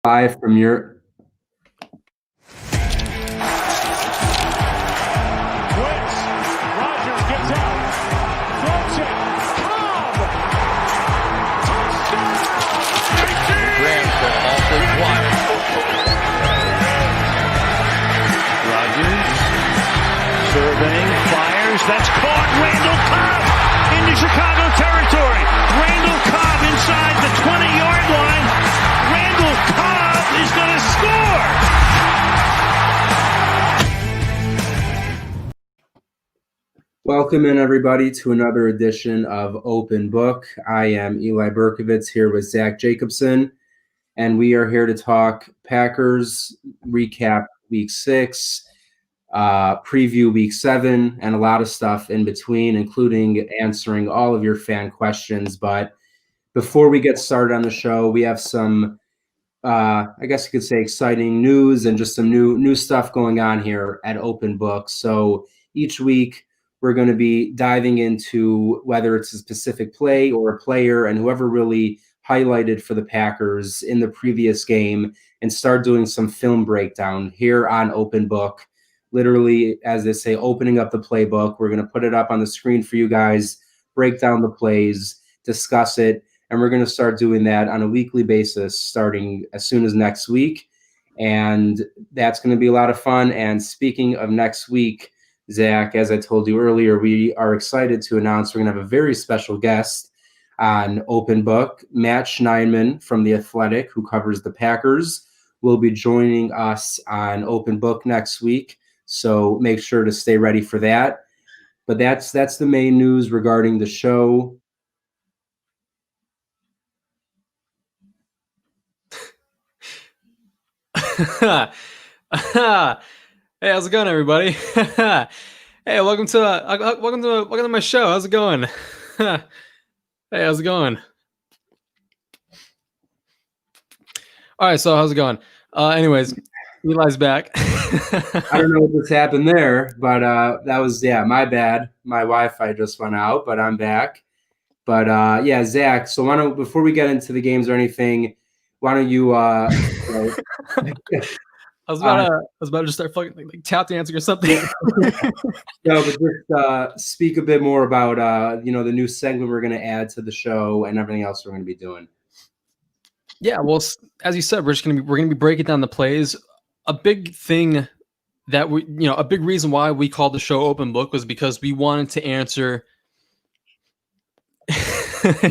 Live from your Blitz. Rogers gets out. Throws it. Cobb. Touchdown. Rams go awfully quiet. Rogers surveying, fires. That's caught. Randall Cobb into Chicago territory. Randall Cobb inside the 20-yard line. Randall Cobb is going to score. Welcome in, everybody, to another edition of Open Book. I am Eli Berkovitz here with Zach Jacobson, and we are here to talk Packers, recap Week 6, preview Week 7, and a lot of stuff in between, including answering all of your fan questions. But before we get started on the show, we have some, I guess you could say, exciting news and just some new stuff going on here at Open Book. So each week, we're going to be diving into whether it's a specific play or a player and whoever really highlighted for the Packers in the previous game and start doing some film breakdown here on Open Book. Literally, as they say, opening up the playbook. We're going to put it up on the screen for you guys, break down the plays, discuss it, and we're going to start doing that on a weekly basis starting as soon as next week. And that's going to be a lot of fun. And speaking of next week, Zach, as I told you earlier, we are excited to announce we're going to have a very special guest on Open Book. Matt Schneidman from The Athletic, who covers the Packers, will be joining us on Open Book next week. So make sure to stay ready for that. But that's the main news regarding the show. Hey, how's it going, everybody? Hey, welcome to my show. How's it going? Hey, how's it going? All right, so how's it going? Anyways, Eli's back. I don't know what just happened there, but that was, my bad. My Wi-Fi just went out, but I'm back. But Zach, so why don't, before we get into the games or anything, why don't you I was about to just start fucking like tap dancing or something. No, but just speak a bit more about the new segment we're going to add to the show and everything else we're going to be doing. Yeah, well, as you said, we're gonna be breaking down the plays. A big thing that a big reason why we called the show Open Book was because we wanted to answer.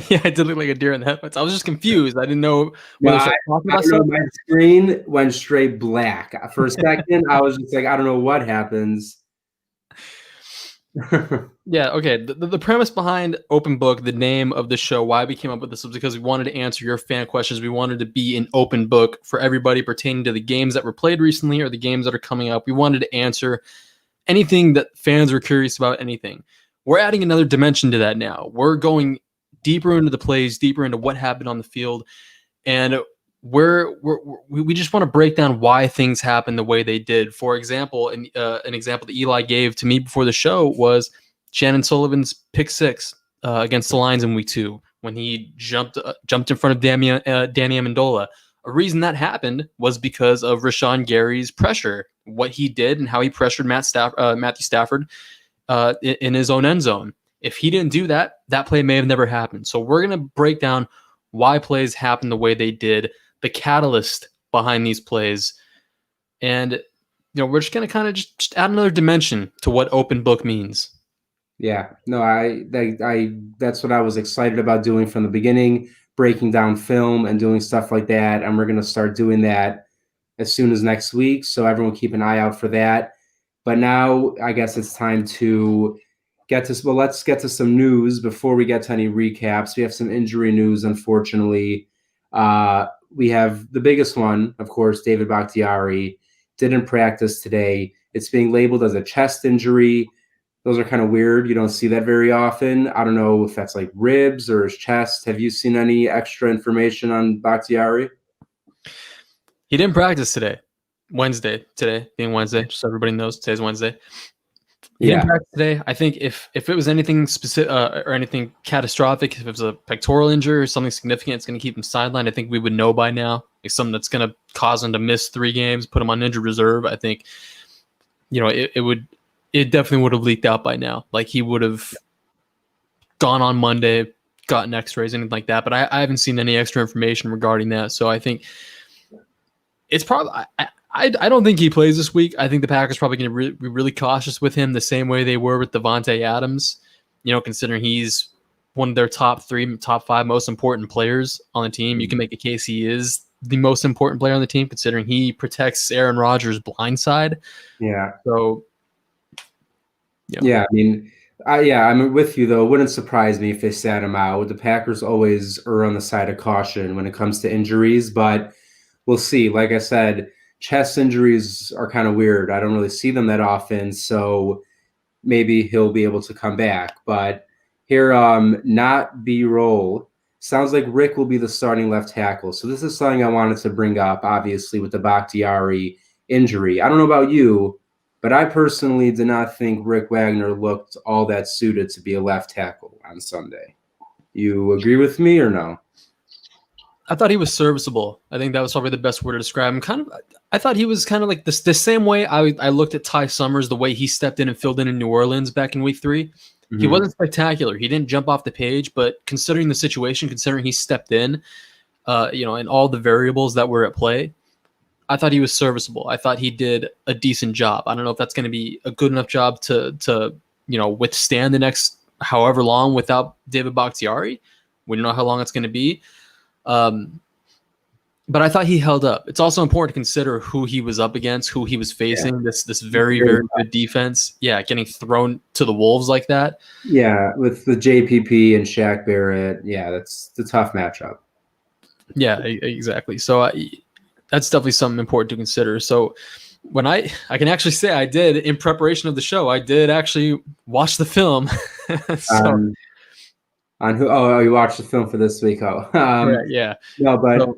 Yeah, I did look like a deer in the headlights. I was just confused. I didn't know whether I was talking about something. My screen went straight black. For a second, I was just like, I don't know what happens. Yeah, okay. The premise behind Open Book, the name of the show, why we came up with this was because we wanted to answer your fan questions. We wanted to be an open book for everybody pertaining to the games that were played recently or the games that are coming up. We wanted to answer anything that fans were curious about, anything. We're adding another dimension to that now. We're going deeper into the plays, deeper into what happened on the field, and we just want to break down why things happened the way they did. For example, an example that Eli gave to me before the show was Shannon Sullivan's pick 6 against the Lions in Week 2 when he jumped in front of Danny Amendola. A reason that happened was because of Rashawn Gary's pressure, what he did and how he pressured Matthew Stafford in his own end zone. If he didn't do that, that play may have never happened. So we're going to break down why plays happen the way they did, the catalyst behind these plays, and we're just going to kind of just add another dimension to what Open Book means. Yeah, no, I that's what I was excited about doing from the beginning, breaking down film and doing stuff like that, and we're going to start doing that as soon as next week, so everyone keep an eye out for that. But now I guess it's time to let's get to some news before we get to any recaps. We have some injury news, unfortunately. We have the biggest one, of course, David Bakhtiari didn't practice today. It's being labeled as a chest injury. Those are kind of weird. You don't see that very often. I don't know if that's like ribs or his chest. Have you seen any extra information on Bakhtiari? He didn't practice today. Today being Wednesday, just so everybody knows today's Wednesday. He didn't practice today. I think if it was anything specific or anything catastrophic, if it was a pectoral injury or something significant, it's going to keep him sidelined. I think we would know by now. like something that's going to cause him to miss 3 games, put him on injured reserve, I think, it definitely would have leaked out by now. Like he would have gone on Monday, gotten x-rays, anything like that. But I haven't seen any extra information regarding that. So I think it's probably, I don't think he plays this week. I think the Packers probably going to be really cautious with him the same way they were with Devontae Adams, considering he's one of their top 3, top 5 most important players on the team. You can make a case he is the most important player on the team, considering he protects Aaron Rodgers' blind side. Yeah. So, yeah, I'm with you, though. It wouldn't surprise me if they sat him out. The Packers always err on the side of caution when it comes to injuries, but we'll see. Like I said, chest injuries are kind of weird. I don't really see them that often, so maybe he'll be able to come back. But here, not B-roll. Sounds like Rick will be the starting left tackle. So this is something I wanted to bring up, obviously, with the Bakhtiari injury. I don't know about you, but I personally did not think Rick Wagner looked all that suited to be a left tackle on Sunday. You agree with me or no? I thought he was serviceable. I think that was probably the best word to describe him. I thought he was kind of like the same way I looked at Ty Summers, the way he stepped in and filled in New Orleans back in week 3. Mm-hmm. He wasn't spectacular. He didn't jump off the page, but considering the situation, considering he stepped in, and all the variables that were at play, I thought he was serviceable. I thought he did a decent job. I don't know if that's going to be a good enough job to withstand the next however long without David Bakhtiari. We don't know how long it's going to be. But I thought he held up. It's also important to consider who he was up against, who he was facing. Yeah. This very, very good defense. Yeah, getting thrown to the wolves like that. Yeah, with the JPP and Shaq Barrett. Yeah, that's the tough matchup. Yeah, exactly. So that's definitely something important to consider. So when I can actually say I did, in preparation of the show, I did actually watch the film. On who? Oh, you watched the film for this week. Yeah. No, but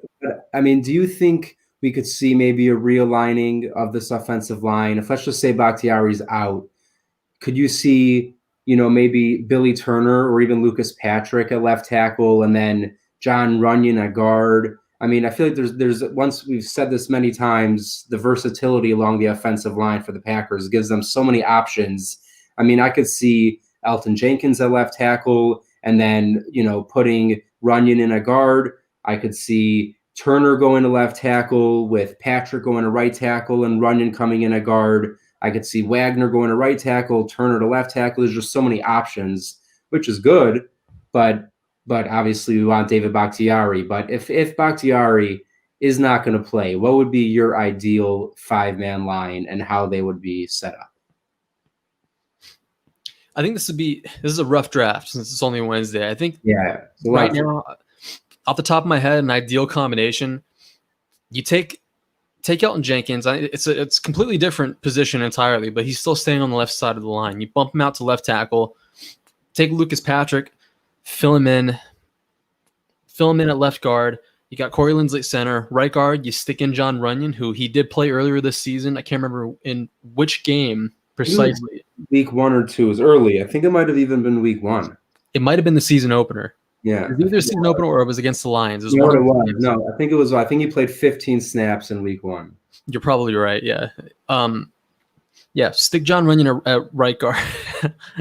I mean, do you think we could see maybe a realigning of this offensive line? If let's just say Bakhtiari's out, could you see, maybe Billy Turner or even Lucas Patrick at left tackle, and then John Runyon at guard? I mean, I feel like there's once we've said this many times, the versatility along the offensive line for the Packers gives them so many options. I mean, I could see Elton Jenkins at left tackle, and then, putting Runyon in a guard. I could see Turner going to left tackle with Patrick going to right tackle and Runyon coming in a guard. I could see Wagner going to right tackle, Turner to left tackle. There's just so many options, which is good. But obviously we want David Bakhtiari. But if Bakhtiari is not going to play, what would be your ideal 5-man line and how they would be set up? I think this is a rough draft since it's only Wednesday. I think right now, off the top of my head, an ideal combination, you take Elton Jenkins. It's a completely different position entirely, but he's still staying on the left side of the line. You bump him out to left tackle, take Lucas Patrick, fill him in at left guard. You got Corey Linsley at center. Right guard, you stick in John Runyon, who he did play earlier this season. I can't remember in which game precisely. Week 1 or 2 was early. I think it might have even been week 1. It might have been the season opener. Yeah. It was either season opener or it was against the Lions. No, I think it was. I think he played 15 snaps in week 1. You're probably right. Yeah. Stick John Runyon at right guard.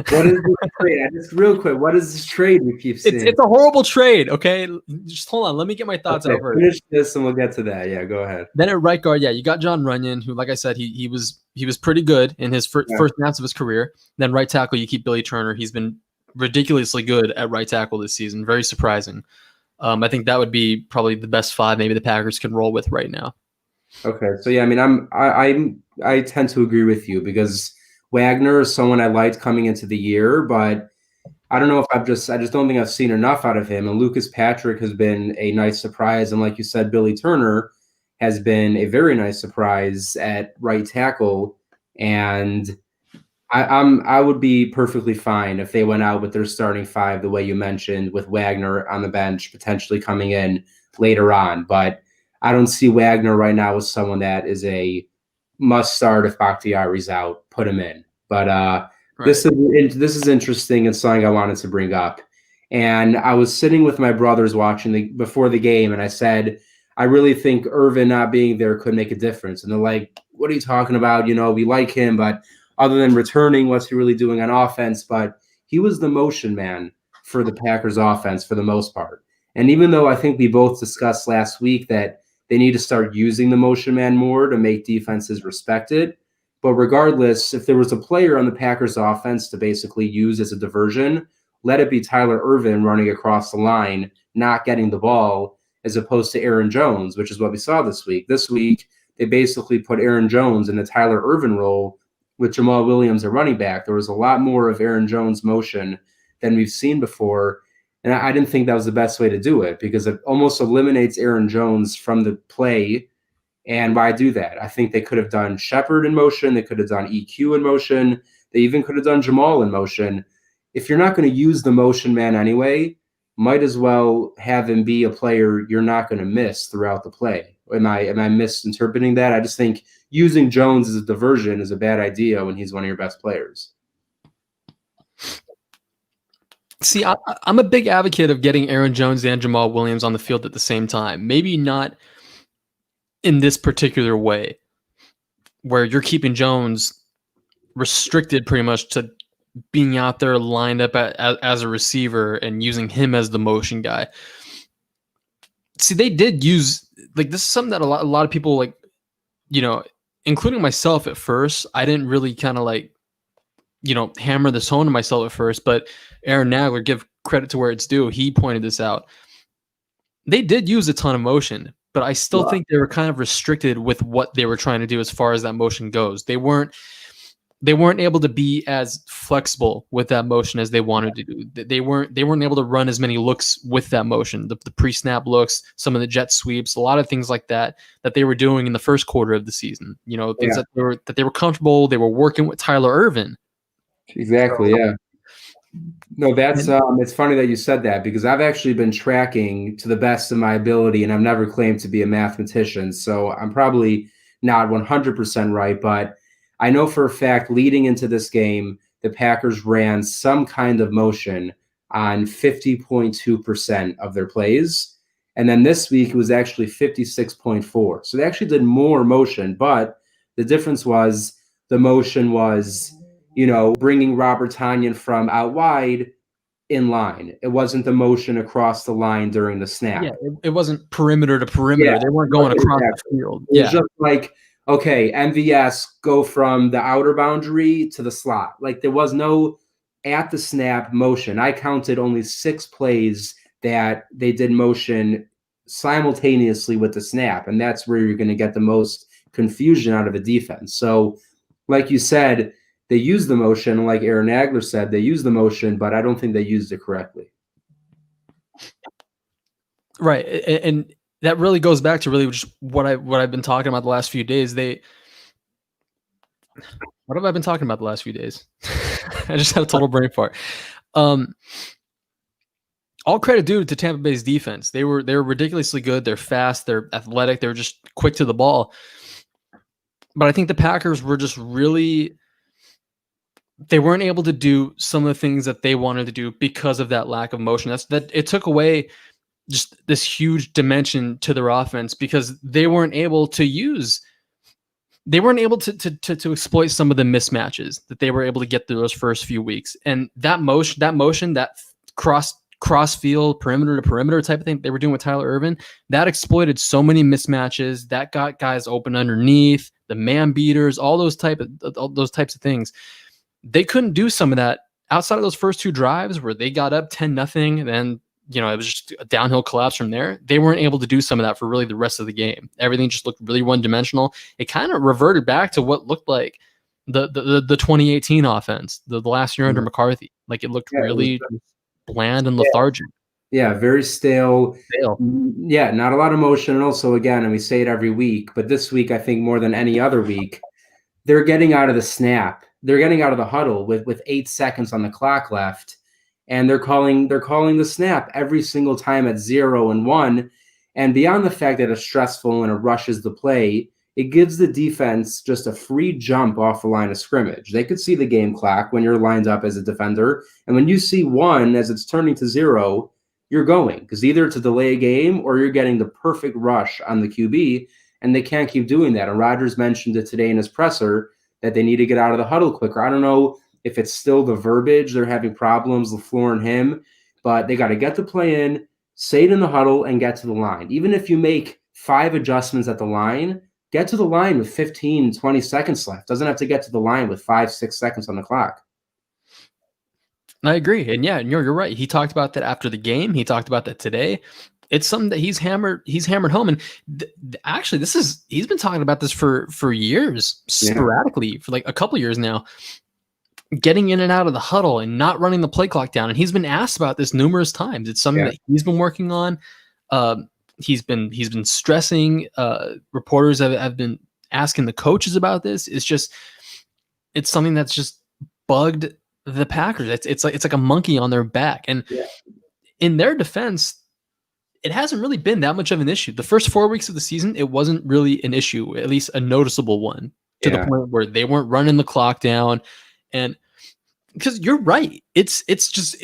What is this trade? Just real quick, what is this trade we keep seeing? It's a horrible trade. Okay, just hold on. Let me get my thoughts out first. Finish this and we'll get to that. Yeah, go ahead. Then at right guard, you got John Runyon, who, like I said, he was pretty good in his first snaps of his career. Then right tackle, you keep Billy Turner. He's been ridiculously good at right tackle this season. Very surprising. I think that would be probably the best 5 maybe the Packers can roll with right now. Okay, so yeah, I mean, I tend to agree with you because Wagner is someone I liked coming into the year, but I don't know if I just don't think I've seen enough out of him. And Lucas Patrick has been a nice surprise, and like you said, Billy Turner has been a very nice surprise at right tackle. And I would be perfectly fine if they went out with their starting 5 the way you mentioned, with Wagner on the bench potentially coming in later on. But I don't see Wagner right now as someone that is a must start if Bakhtiari's out. Put him in. But this is interesting and something I wanted to bring up. And I was sitting with my brothers watching before the game, and I said I really think Irvin not being there could make a difference. And they're like, what are you talking about? We like him, but other than returning, what's he really doing on offense? But he was the motion man for the Packers offense for the most part. And even though I think we both discussed last week that they need to start using the motion man more to make defenses respected, but regardless, if there was a player on the Packers offense to basically use as a diversion, let it be Tyler Irvin running across the line, not getting the ball, as opposed to Aaron Jones, which is what we saw this week. This week, they basically put Aaron Jones in the Tyler Irvin role with Jamal Williams a running back. There was a lot more of Aaron Jones motion than we've seen before. And I didn't think that was the best way to do it because it almost eliminates Aaron Jones from the play. And why do that? I think they could have done Shepard in motion. They could have done EQ in motion. They even could have done Jamal in motion. If you're not going to use the motion man anyway, might as well have him be a player you're not going to miss throughout the play. Am I misinterpreting that? I just think using Jones as a diversion is a bad idea when he's one of your best players. See, I'm a big advocate of getting Aaron Jones and Jamal Williams on the field at the same time. Maybe not in this particular way, where you're keeping Jones restricted pretty much to being out there lined up as a receiver and using him as the motion guy. See, they did use, like, this is something that a lot of people, like, including myself at first, I didn't really kind of like, hammer this home to myself at first, but Aaron Nagler, give credit to where it's due, he pointed this out. They did use a ton of motion, but I still think they were kind of restricted with what they were trying to do as far as that motion goes. They weren't able to be as flexible with that motion as they wanted to do. They weren't able to run as many looks with that motion, the pre-snap looks, some of the jet sweeps, a lot of things like that they were doing in the first quarter of the season. Things that they were comfortable. They were working with Tyler Irvin. Exactly. Yeah. No, that's it's funny that you said that because I've actually been tracking to the best of my ability, and I've never claimed to be a mathematician, so I'm probably not 100% right, but I know for a fact leading into this game, the Packers ran some kind of motion on 50.2% of their plays. And then this week, it was actually 56.4%. So they actually did more motion, but the difference was the motion was, bringing Robert Tonyan from out wide in line. It wasn't the motion across the line during the snap. Yeah, it wasn't perimeter to perimeter. Yeah, they weren't going across the field. It was just like, okay, MVS go from the outer boundary to the slot. Like there was no at the snap motion. I counted only 6 plays that they did motion simultaneously with the snap, and that's where you're going to get the most confusion out of a defense. So, like you said, they used the motion, like Aaron Nagler said, they used the motion, but I don't think they used it correctly. Right, and that really goes back to really just what I've been talking about the last few days. What have I been talking about the last few days? I just had a total brain fart. All credit due to Tampa Bay's defense. They were ridiculously good. They're fast. They're athletic. They're just quick to the ball. But I think the Packers were just really. They weren't able to do some of the things that they wanted to do because of that lack of motion. It took away just this huge dimension to their offense because they weren't able to exploit some of the mismatches that they were able to get through those first few weeks. And that motion, that cross field, perimeter to perimeter type of thing they were doing with Tyler Irvin, that exploited so many mismatches. That got guys open underneath, the man beaters, all those types of things. They couldn't do some of that outside of those first 2 drives where they got up 10-0, then it was just a downhill collapse from there. They weren't able to do some of that for really the rest of the game. Everything just looked really one-dimensional. It kind of reverted back to what looked like the 2018 offense, the last year under McCarthy. Like it looked really bland and lethargic. Yeah, very stale. Yeah, not a lot of motion. And also, again, and we say it every week, but this week, I think more than any other week, they're getting out of the snap. They're getting out of the huddle with 8 seconds on the clock left, and they're calling the snap every single time at 0 and 1. And beyond the fact that it's stressful and it rushes the play, it gives the defense just a free jump off the line of scrimmage. They could see the game clock when you're lined up as a defender, and when you see 1 as it's turning to 0, you're going, because either it's a delay game or you're getting the perfect rush on the QB, and they can't keep doing that. And Rodgers mentioned it today in his presser that they need to get out of the huddle quicker. I don't know if it's still the verbiage. They're having problems, LaFleur and him, but they got to get the play in, say it in the huddle, and get to the line. Even if you make 5 adjustments at the line, get to the line with 15, 20 seconds left. Doesn't have to get to the line with 5, 6 seconds on the clock. I agree. And yeah, you're right. He talked about that after the game. He talked about that today. It's something that he's hammered home. And actually, he's been talking about this for years, sporadically, for like a couple years now, getting in and out of the huddle and not running the play clock down. And he's been asked about this numerous times. It's something that he's been working on. He's been stressing. Reporters have been asking the coaches about this. It's something that's just bugged the Packers. It's like a monkey on their back. And in their defense, it hasn't really been that much of an issue. The first 4 weeks of the season, it wasn't really an issue, at least a noticeable one, to the point where they weren't running the clock down. And because you're right, it's just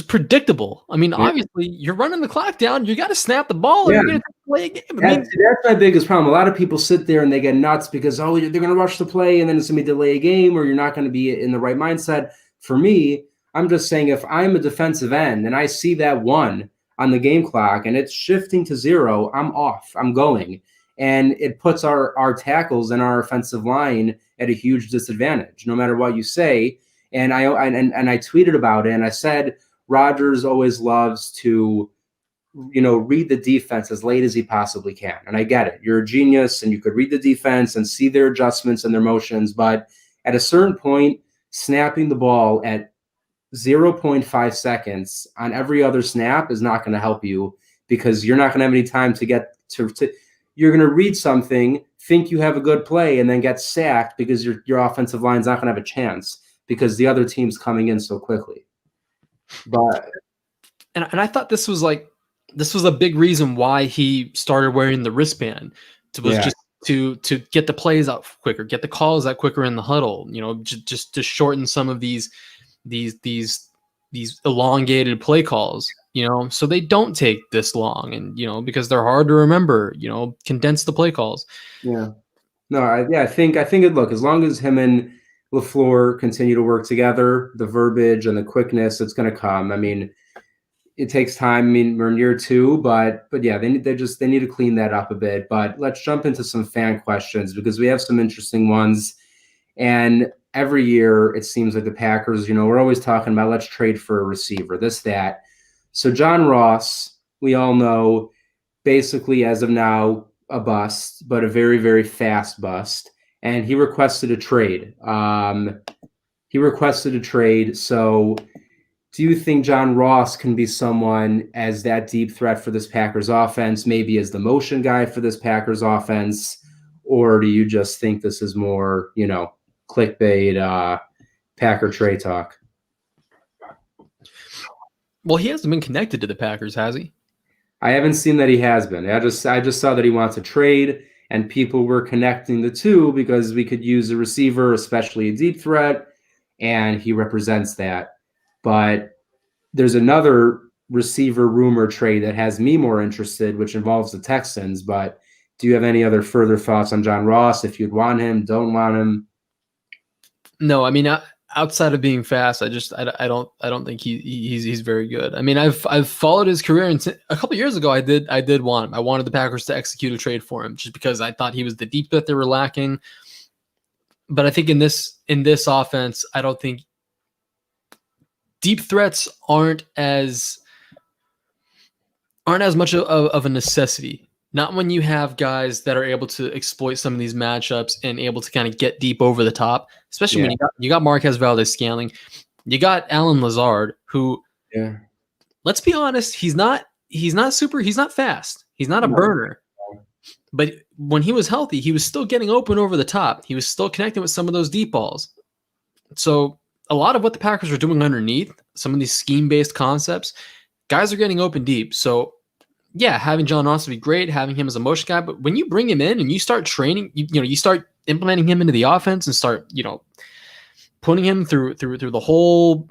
predictable. I mean, obviously, you're running the clock down. You got to snap the ball, or you're going to play a game. That's my biggest problem. A lot of people sit there and they get nuts because they're going to rush the play, and then it's going to be delay a game, or you're not going to be in the right mindset. For me, I'm just saying, if I'm a defensive end and I see that 1 on the game clock and it's shifting to 0, I'm off. I'm going, and it puts our tackles and our offensive line at a huge disadvantage, no matter what you say. And I tweeted about it, and I said Rodgers always loves to, read the defense as late as he possibly can. And I get it. You're a genius, and you could read the defense and see their adjustments and their motions. But at a certain point, snapping the ball at 0.5 seconds on every other snap is not going to help you, because you're not going to have any time to get to you're going to read something, think you have a good play, and then get sacked because your offensive line's not going to have a chance because the other team's coming in so quickly. But and I thought this was a big reason why he started wearing the wristband, just to get the plays out quicker, get the calls out quicker in the huddle, just to shorten some of these elongated play calls, so they don't take this long, and because they're hard to remember, condense the play calls. I think look, as long as him and LaFleur continue to work together, the verbiage and the quickness, it's going to come. I mean, it takes time. I mean, we're in year 2, but yeah, they need to clean that up a bit. But let's jump into some fan questions, because we have some interesting ones. And every year it seems like the Packers, we're always talking about, let's trade for a receiver, this, that. So John Ross, we all know, basically as of now, a bust, but a very, very fast bust. And he requested a trade. So do you think John Ross can be someone as that deep threat for this Packers offense, maybe as the motion guy for this Packers offense? Or do you just think this is more, clickbait, Packer trade talk? Well, he hasn't been connected to the Packers, has he? I haven't seen that he has been. I just saw that he wants a trade, and people were connecting the two because we could use a receiver, especially a deep threat, and he represents that. But there's another receiver rumor trade that has me more interested, which involves the Texans. But do you have any other further thoughts on John Ross? If you'd want him, don't want him? No, I mean, outside of being fast, I don't think he's very good. I mean, I've followed his career, and a couple years ago, I did want him. I wanted the Packers to execute a trade for him, just because I thought he was the deep that they were lacking. But I think in this offense, I don't think deep threats aren't as much of a necessity. Not when you have guys that are able to exploit some of these matchups and able to kind of get deep over the top, especially when you got Marquez Valdez-Scantling. You got Alan Lazard, who, let's be honest, he's not fast. He's not a burner. But when he was healthy, he was still getting open over the top. He was still connecting with some of those deep balls. So a lot of what the Packers are doing underneath, some of these scheme-based concepts, guys are getting open deep. So yeah, having John Ross would be great, having him as a motion guy. But when you bring him in and you start training, you start implementing him into the offense and start, putting him through the whole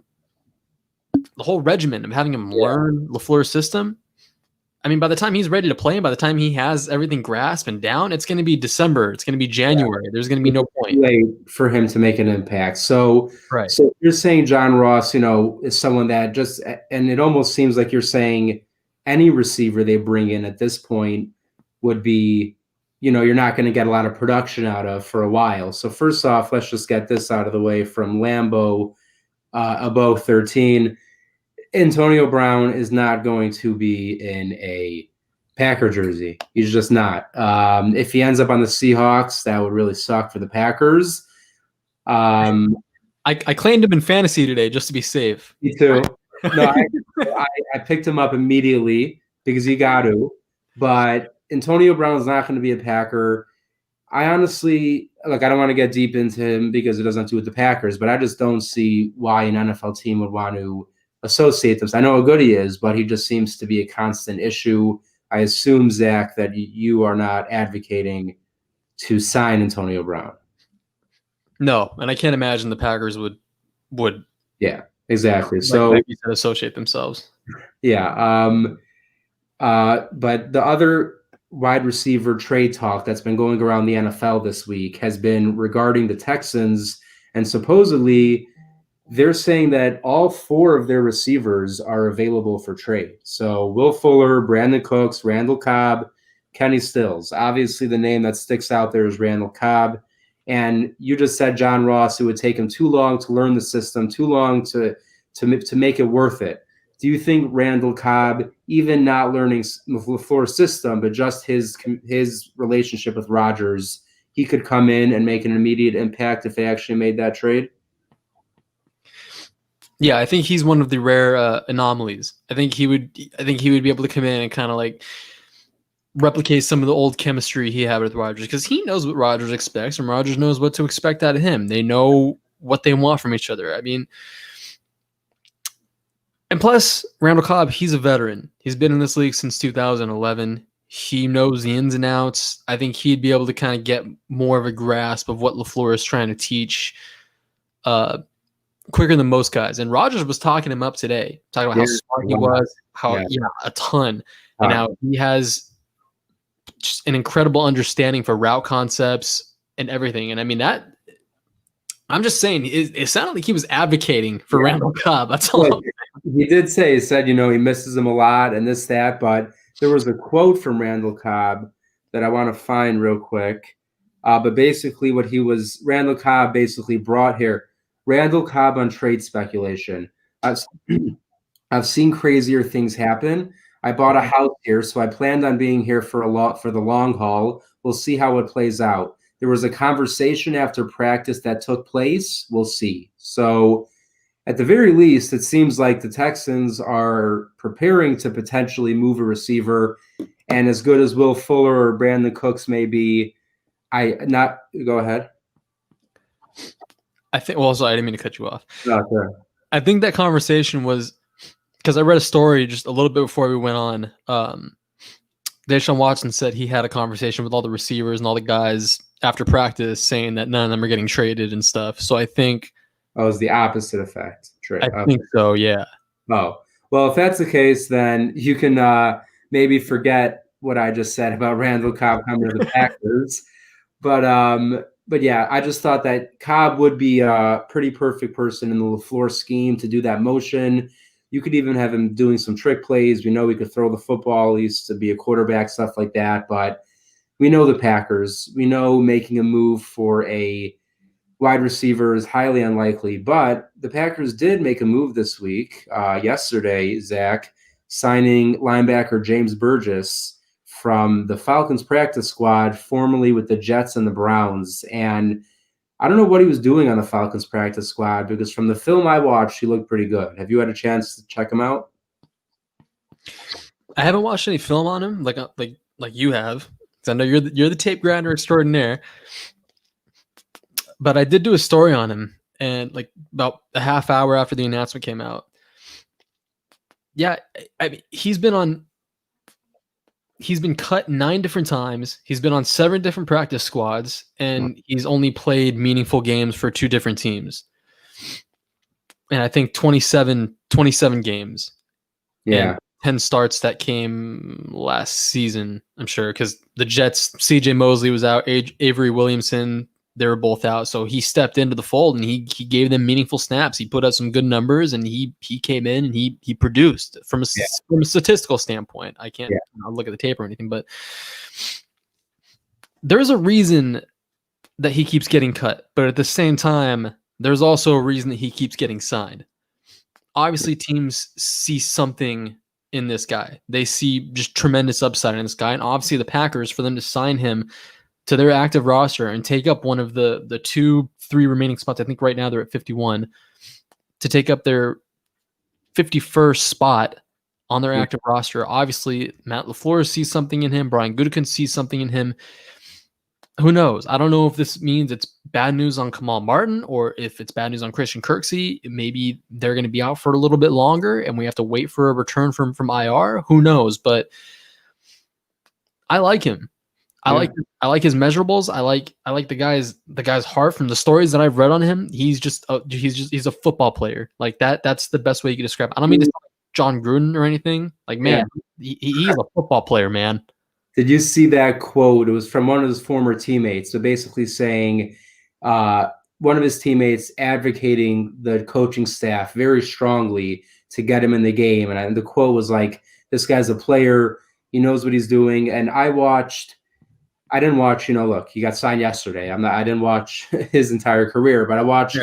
the whole regimen of having him learn LaFleur's system. I mean, by the time he's ready to play, and by the time he has everything grasped and down, it's going to be December. It's going to be January. Yeah. There's going to be no point late for him to make an impact. So you're saying John Ross, is someone that just, and it almost seems like you're saying any receiver they bring in at this point would be, you're not going to get a lot of production out of for a while. So first off, let's just get this out of the way from Lambeau, above 13. Antonio Brown is not going to be in a Packer jersey. He's just not. If he ends up on the Seahawks, that would really suck for the Packers. I claimed him in fantasy today just to be safe. Me too. No, I picked him up immediately because he got to. But Antonio Brown is not going to be a Packer. I honestly, I don't want to get deep into him because it doesn't do with the Packers, but I just don't see why an NFL team would want to associate them. I know how good he is, but he just seems to be a constant issue. I assume, Zach, that you are not advocating to sign Antonio Brown. No, and I can't imagine the Packers would. Yeah, exactly. So associate themselves. Yeah. But the other wide receiver trade talk that's been going around the NFL this week has been regarding the Texans, and supposedly they're saying that all 4 of their receivers are available for trade. So Will Fuller, Brandon Cooks, Randall Cobb, Kenny Stills. Obviously, the name that sticks out there is Randall Cobb. And you just said John Ross, it would take him too long to learn the system, too long to make it worth it. Do you think Randall Cobb, even not learning LaFleur's system, but just his relationship with Rodgers, he could come in and make an immediate impact if they actually made that trade? Yeah, I think he's one of the rare anomalies. I think he would be able to come in and kind of replicate some of the old chemistry he had with Rodgers, because he knows what Rodgers expects and Rodgers knows what to expect out of him. They know what they want from each other. I mean, and plus Randall Cobb, he's a veteran. He's been in this league since 2011. He knows the ins and outs. I think he'd be able to kind of get more of a grasp of what LaFleur is trying to teach quicker than most guys. And Rodgers was talking him up today, talking about how smart he was, a ton, and how he has just an incredible understanding for route concepts and everything. And I mean, that I'm just saying, it sounded like he was advocating for Randall Cobb. That's all. He did say, he said, he misses him a lot and this, that, but there was a quote from Randall Cobb that I want to find real quick. But basically Randall Cobb basically brought here, Randall Cobb on trade speculation. I've seen crazier things happen. I bought a house here, so I planned on being here for the long haul. We'll see how it plays out. There was a conversation after practice that took place. We'll see. So at the very least, it seems like the Texans are preparing to potentially move a receiver. And as good as Will Fuller or Brandon Cooks may be, go ahead. I think, sorry, I didn't mean to cut you off. No, sure. I think that conversation was because I read a story just a little bit before we went on. Deshaun Watson said he had a conversation with all the receivers and all the guys after practice saying that none of them are getting traded and stuff. So I think it was the opposite effect. I think so, yeah. Oh, well, if that's the case, then you can maybe forget what I just said about Randall Cobb coming to the Packers. But yeah, I just thought that Cobb would be a pretty perfect person in the LaFleur scheme to do that motion. You could even have him doing some trick plays. We know he could throw the football. He used to be a quarterback, stuff like that. But we know the Packers. We know making a move for a wide receiver is highly unlikely. But the Packers did make a move this week, yesterday, Zach, signing linebacker James Burgess from the Falcons practice squad, formerly with the Jets and the Browns. And I don't know what he was doing on the Falcons practice squad, because from the film I watched, he looked pretty good. Have you had a chance to check him out? I haven't watched any film on him like you have, because I know you're the tape grinder extraordinaire. But I did do a story on him, and about a half hour after the announcement came out. Yeah, I mean, he's been cut 9 different times. He's been on 7 different practice squads, and he's only played meaningful games for 2 different teams. And I think 27 27 games. Yeah. And 10 starts that came last season, I'm sure, because the Jets, CJ Mosley was out, Avery Williamson, they were both out. So he stepped into the fold and he gave them meaningful snaps. He put out some good numbers and he came in and he produced from a statistical standpoint. I can't look at the tape or anything, but there's a reason that he keeps getting cut. But at the same time, there's also a reason that he keeps getting signed. Obviously, teams see something in this guy. They see just tremendous upside in this guy. And obviously the Packers, for them to sign him to their active roster and take up one of the 2-3 remaining spots, I think right now they're at 51, to take up their 51st spot on their active roster. Obviously, Matt LaFleur sees something in him. Brian Gutekunst sees something in him. Who knows? I don't know if this means it's bad news on Kamal Martin or if it's bad news on Christian Kirksey. Maybe they're going to be out for a little bit longer and we have to wait for a return from IR. Who knows? But I like him. I like his measurables. I like the guy's heart. From the stories that I've read on him, he's a football player. Like that. That's the best way you can describe it. I don't mean to sound like John Gruden or anything. Like, man, he's a football player, man. Did you see that quote? It was from one of his former teammates. So basically saying one of his teammates advocating the coaching staff very strongly to get him in the game. And the quote was like, this guy's a player. He knows what he's doing. And I didn't watch, look, he got signed yesterday. I didn't watch his entire career, but I watched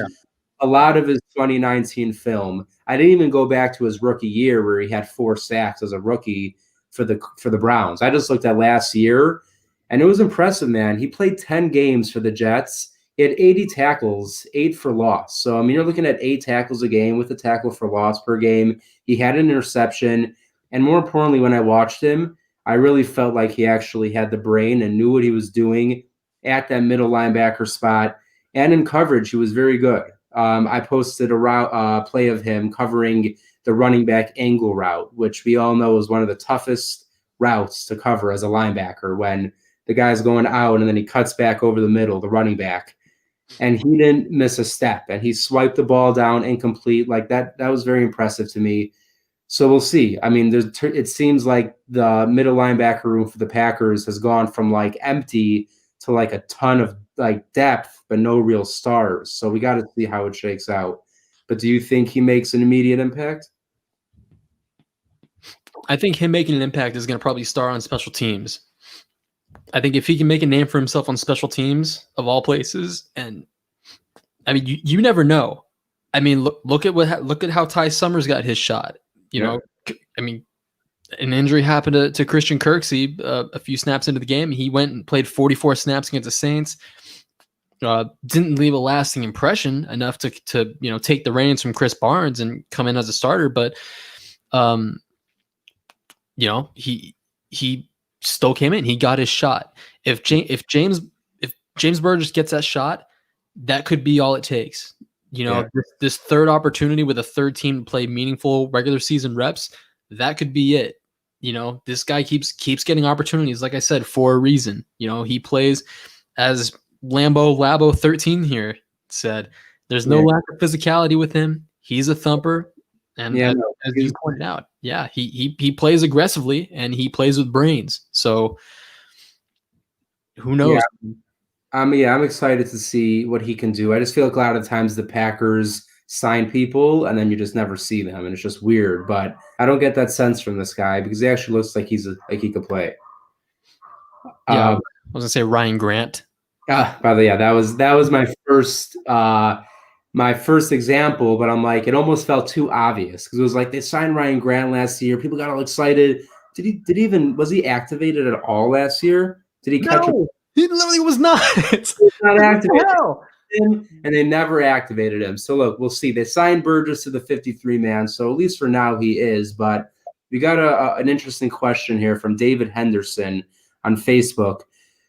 a lot of his 2019 film. I didn't even go back to his rookie year where he had 4 sacks as a rookie for the Browns. I just looked at last year, and it was impressive, man. He played 10 games for the Jets. He had 80 tackles, 8 for loss. So, I mean, you're looking at 8 tackles a game with a tackle for loss per game. He had an interception. And more importantly, when I watched him, I really felt like he actually had the brain and knew what he was doing at that middle linebacker spot. And in coverage, he was very good. I posted a play of him covering the running back angle route, which we all know is one of the toughest routes to cover as a linebacker, when the guy's going out and then he cuts back over the middle, the running back. And he didn't miss a step, and he swiped the ball down incomplete. Like that was very impressive to me. So we'll see. I mean, it seems like the middle linebacker room for the Packers has gone from like empty to like a ton of like depth, but no real stars. So we got to see how it shakes out. But do you think he makes an immediate impact? I think him making an impact is going to probably start on special teams. I think if he can make a name for himself on special teams of all places, and I mean, you never know. I mean, look at how Ty Summers got his shot. You know, I mean, an injury happened to Christian Kirksey a few snaps into the game. He went and played 44 snaps against the Saints. Didn't leave a lasting impression enough to take the reins from Chris Barnes and come in as a starter, but he still came in. He got his shot. If James Burgess gets that shot, that could be all it takes. This third opportunity with a third team to play meaningful regular season reps, that could be it. This guy keeps getting opportunities, like I said, for a reason. He plays, as Labo 13 here said, there's no lack of physicality with him. He's a thumper. And as you pointed out, he plays aggressively and he plays with brains. So who knows? I'm excited to see what he can do. I just feel like a lot of times the Packers sign people and then you just never see them, and it's just weird. But I don't get that sense from this guy because he actually looks like he could play. I was gonna say Ryan Grant. By the way, that was my first example, but I'm like, it almost felt too obvious because it was like they signed Ryan Grant last year. People got all excited. Was he activated at all last year? Did he catch him? He literally was not. He was not activated. And they never activated him. So look, we'll see. They signed Burgess to the 53-man, so at least for now he is. But we got an interesting question here from David Henderson on Facebook.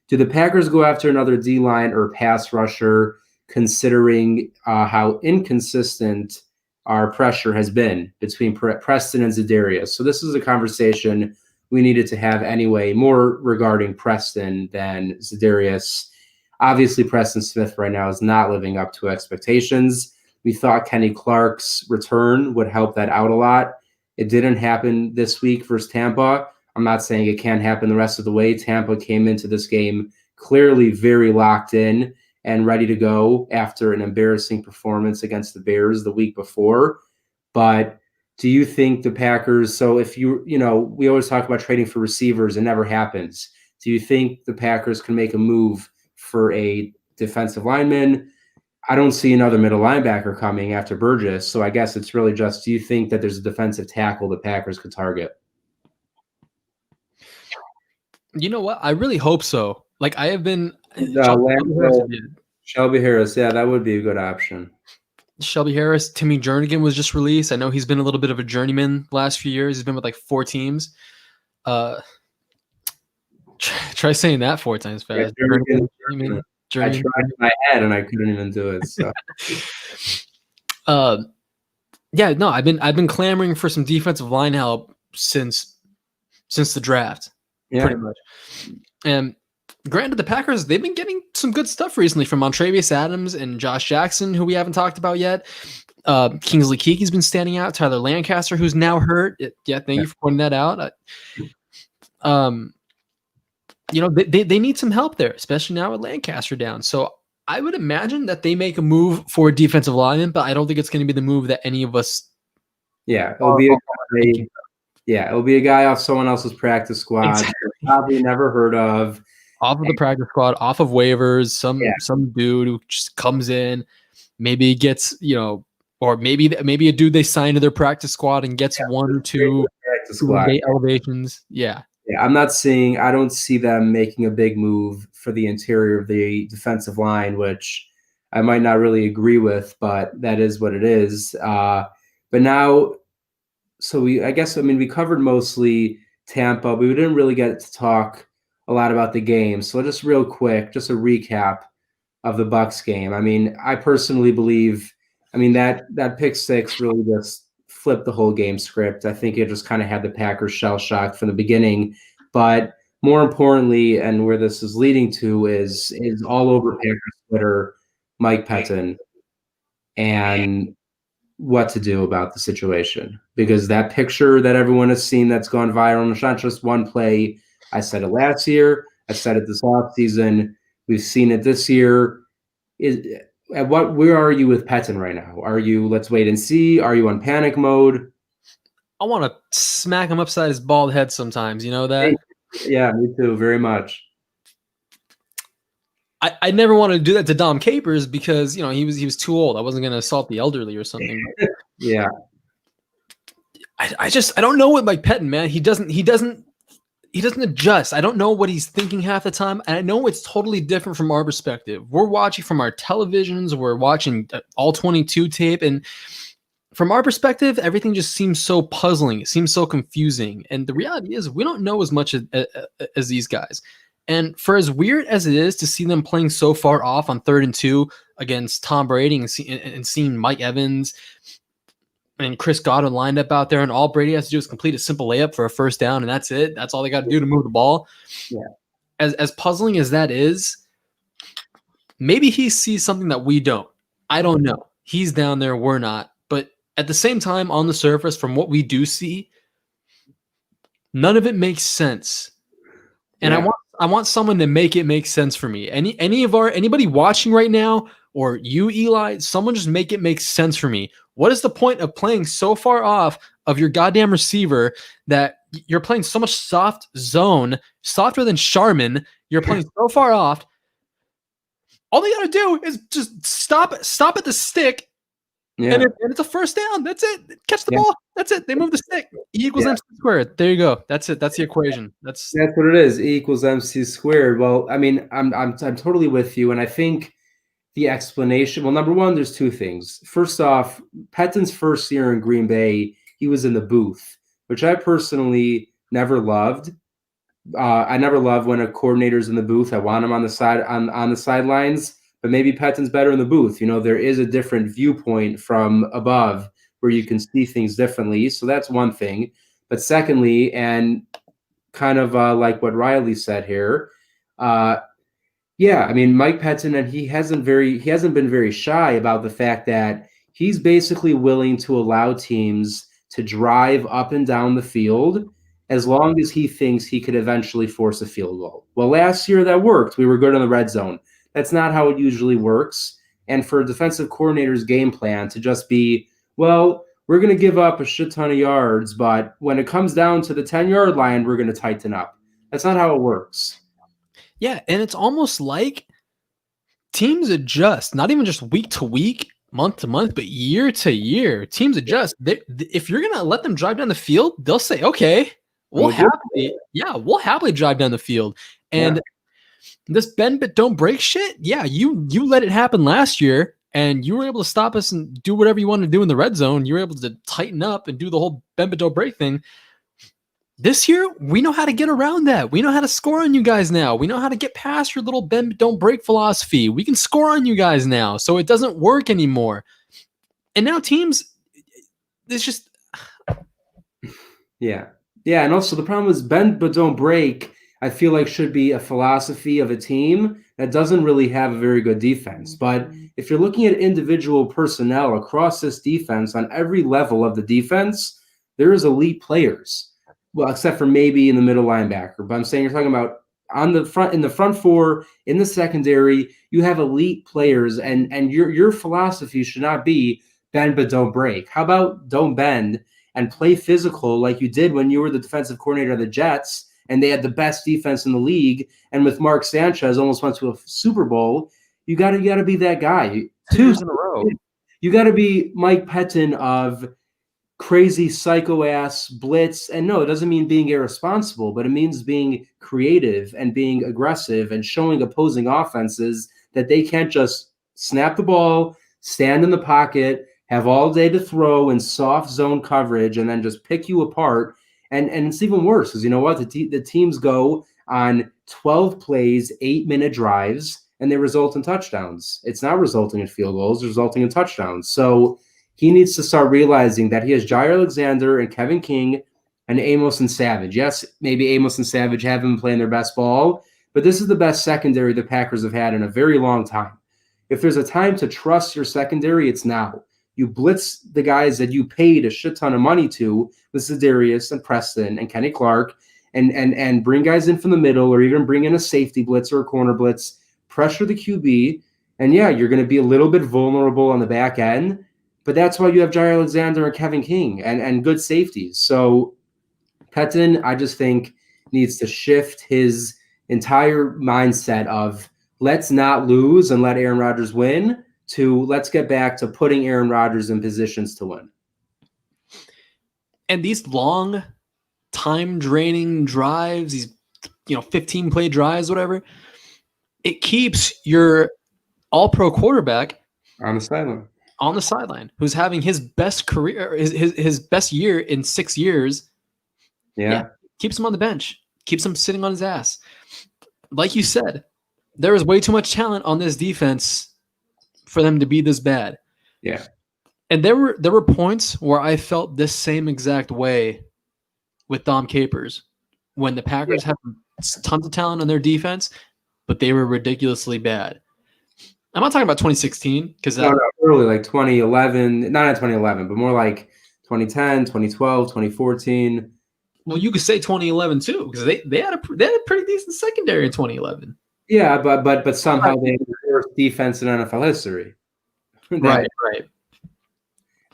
Do the Packers go after another D-line or pass rusher, considering how inconsistent our pressure has been between Preston and Za'Darius? So this is a conversation we needed to have anyway, more regarding Preston than Za'Darius. Obviously, Preston Smith right now is not living up to expectations, We thought Kenny Clark's return would help that out a lot. It didn't happen this week versus Tampa. I'm not saying it can't happen the rest of the way. Tampa came into this game clearly very locked in and ready to go after an embarrassing performance against the Bears the week before. But do you think the Packers, so if we always talk about trading for receivers, it never happens. Do you think the Packers can make a move for a defensive lineman? I don't see another middle linebacker coming after Burgess. So I guess it's really just, do you think that there's a defensive tackle the Packers could target? You know what? I really hope so. Like I have been Shelby Harris. Yeah, that would be a good option. Shelby Harris. Timmy Jernigan was just released. I know he's been a little bit of a journeyman the last few years. He's been with like 4 teams. Try saying that 4 times fast. Journeyman. I tried in my head and I couldn't even do it. So. Yeah, no, I've been clamoring for some defensive line help since the draft. Yeah. Pretty much. And granted, the Packers, they've been getting some good stuff recently from Montravius Adams and Josh Jackson, who we haven't talked about yet. Kingsley Keeke's been standing out. Tyler Lancaster, who's now hurt. Thank you for pointing that out. They need some help there, especially now with Lancaster down. So I would imagine that they make a move for a defensive lineman, but I don't think it's going to be the move that any of us. Yeah, it'll be a guy off someone else's practice squad. Exactly. Probably never heard of. Off of the practice squad, off of waivers, some dude who just comes in, maybe gets, or maybe a dude they sign to their practice squad and gets 1 or 2 elevations. Yeah. Yeah, I don't see them making a big move for the interior of the defensive line, which I might not really agree with, but that is what it is. But now, we covered mostly Tampa, but we didn't really get to talk a lot about the game. So just real quick, just a recap of the Bucs game. I mean, I personally believe, that pick six really just flipped the whole game script. I think it just kind of had the Packers shell shocked from the beginning. But more importantly, and where this is leading to is all over Packers Twitter, Mike Pettin, and what to do about the situation. Because that picture that everyone has seen that's gone viral, it's not just one play. I said it last year. I said it this offseason. We've seen it this year. Where are you with Pettin right now? Are you let's wait and see? Are you on panic mode? I want to smack him upside his bald head sometimes. You know that? Yeah, me too. Very much. I never wanted to do that to Dom Capers because he was too old. I wasn't going to assault the elderly or something. Yeah. I don't know what Mike Pettin, man. He doesn't adjust. I don't know what he's thinking half the time. And I know it's totally different from our perspective. We're watching from our televisions. We're watching all 22 tape. And from our perspective, everything just seems so puzzling. It seems so confusing. And the reality is we don't know as much as these guys. And for as weird as it is to see them playing so far off on 3rd and 2 against Tom Brady and seeing Mike Evans and Chris Godwin lined up out there, and all Brady has to do is complete a simple layup for a first down, and that's it. That's all they got to do to move the ball. Yeah. As puzzling as that is, maybe he sees something that we don't. I don't know. He's down there, we're not. But at the same time, on the surface, from what we do see, none of it makes sense. And I want someone to make it make sense for me. Anybody watching right now, or you, Eli, someone just make it make sense for me. What is the point of playing so far off of your goddamn receiver that you're playing so much soft zone, softer than Charmin? You're playing so far off. All they got to do is just stop at the stick, and it's a first down. That's it. Catch the ball. That's it. They move the stick. E equals MC squared. There you go. That's it. That's the equation. That's what it is. E equals MC squared. Well, I'm totally with you, and I think the explanation. Well, number one, there's 2 things. First off, Pettin's first year in Green Bay, he was in the booth, which I personally never loved. I never love when a coordinator's in the booth. I want him on the sidelines. But maybe Pettin's better in the booth. There is a different viewpoint from above where you can see things differently. So that's one thing. But secondly, and kind of like what Riley said here, Mike Pettin, and he hasn't been very shy about the fact that he's basically willing to allow teams to drive up and down the field as long as he thinks he could eventually force a field goal. Well, last year that worked. We were good in the red zone. That's not how it usually works. And for a defensive coordinator's game plan to just be, well, we're going to give up a shit ton of yards, but when it comes down to the 10-yard line, we're going to tighten up. That's not how it works. Yeah, and it's almost like teams adjust, not even just week to week, month to month, but year to year. Teams adjust. If you're going to let them drive down the field, they'll say, okay, we'll happily drive down the field. And this bend but don't break shit, you let it happen last year, and you were able to stop us and do whatever you wanted to do in the red zone. You were able to tighten up and do the whole bend but don't break thing. This year, we know how to get around that. We know how to score on you guys now. We know how to get past your little bend but don't break philosophy. We can score on you guys now, so it doesn't work anymore. And now teams, it's just... Yeah, and also the problem is bend but don't break, I feel like should be a philosophy of a team that doesn't really have a very good defense. But if you're looking at individual personnel across this defense on every level of the defense, there is elite players. Well, except for maybe in the middle linebacker. But I'm saying you're talking about on the front, in the front four, in the secondary, you have elite players, and your philosophy should not be bend but don't break. How about don't bend and play physical like you did when you were the defensive coordinator of the Jets, and they had the best defense in the league, and with Mark Sanchez almost went to a Super Bowl. You gotta be that guy. 2 years in a row. You gotta be Mike Pettin of crazy psycho-ass blitz. And no, it doesn't mean being irresponsible, but it means being creative and being aggressive and showing opposing offenses that they can't just snap the ball, stand in the pocket, have all day to throw in soft zone coverage, and then just pick you apart. And it's even worse because you know what? The teams go on 12 plays, 8-minute drives, and they result in touchdowns. It's not resulting in field goals, it's resulting in touchdowns. So he needs to start realizing that he has Jair Alexander and Kevin King and Amos and Savage. Yes, maybe Amos and Savage haven't been playing their best ball, but this is the best secondary the Packers have had in a very long time. If there's a time to trust your secondary, it's now. You blitz the guys that you paid a shit ton of money to, with Za'Darius and Preston and Kenny Clark, and bring guys in from the middle, or even bring in a safety blitz or a corner blitz, pressure the QB, and you're going to be a little bit vulnerable on the back end. But that's why you have Jair Alexander and Kevin King and good safeties. So Pettin, I just think, needs to shift his entire mindset of let's not lose and let Aaron Rodgers win to let's get back to putting Aaron Rodgers in positions to win. And these long, time-draining drives, these 15-play drives, whatever, it keeps your all-pro quarterback on the sideline. Who's having his best career, his best year in 6 years. Yeah. Keeps him on the bench. Keeps him sitting on his ass. Like you said, there is way too much talent on this defense for them to be this bad. Yeah. And there were points where I felt this same exact way with Dom Capers when the Packers had tons of talent on their defense, but they were ridiculously bad. I'm not talking about 2016 because early, like 2011, not in 2011, but more like 2010, 2012, 2014. Well, you could say 2011 too because they had a pretty decent secondary in 2011. Yeah, but somehow they had the worst defense in NFL history. Right.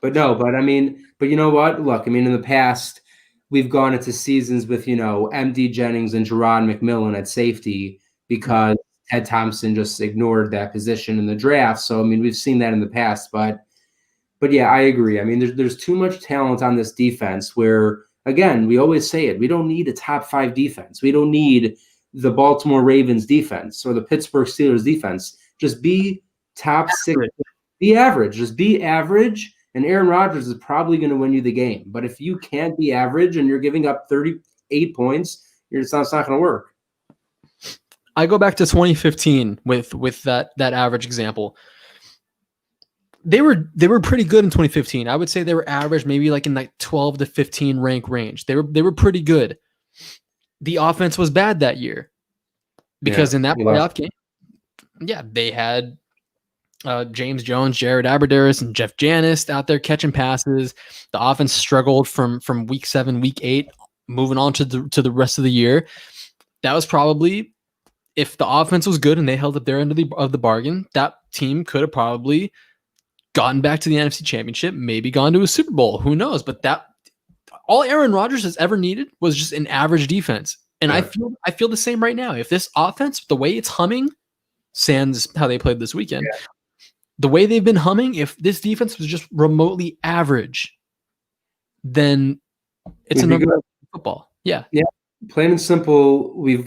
But you know what? Look, in the past, we've gone into seasons with, MD Jennings and Jerron McMillan at safety because Ted Thompson just ignored that position in the draft. So, we've seen that in the past. But yeah, I agree. There's too much talent on this defense where, again, we always say it. We don't need a top 5 defense. We don't need the Baltimore Ravens defense or the Pittsburgh Steelers defense. Just be top 6. Be average. Just be average. And Aaron Rodgers is probably going to win you the game. But if you can't be average and you're giving up 38 points, it's not going to work. I go back to 2015 with that average example. They were pretty good in 2015. I would say they were average, maybe like in like 12 to 15 rank range. They were pretty good. The offense was bad that year because in that playoff game, they had James Jones, Jared Aberdarius, and Jeff Janis out there catching passes. The offense struggled from week 7, week 8, moving on to the rest of the year. That was probably, if the offense was good and they held up their end of the bargain, that team could have probably gotten back to the NFC Championship, maybe gone to a Super Bowl. Who knows? But that all Aaron Rodgers has ever needed was just an average defense. And I feel the same right now. If this offense, the way it's humming, sans how they played this weekend, the way they've been humming, if this defense was just remotely average, then it's another football. Yeah. Yeah. Plain and simple, we've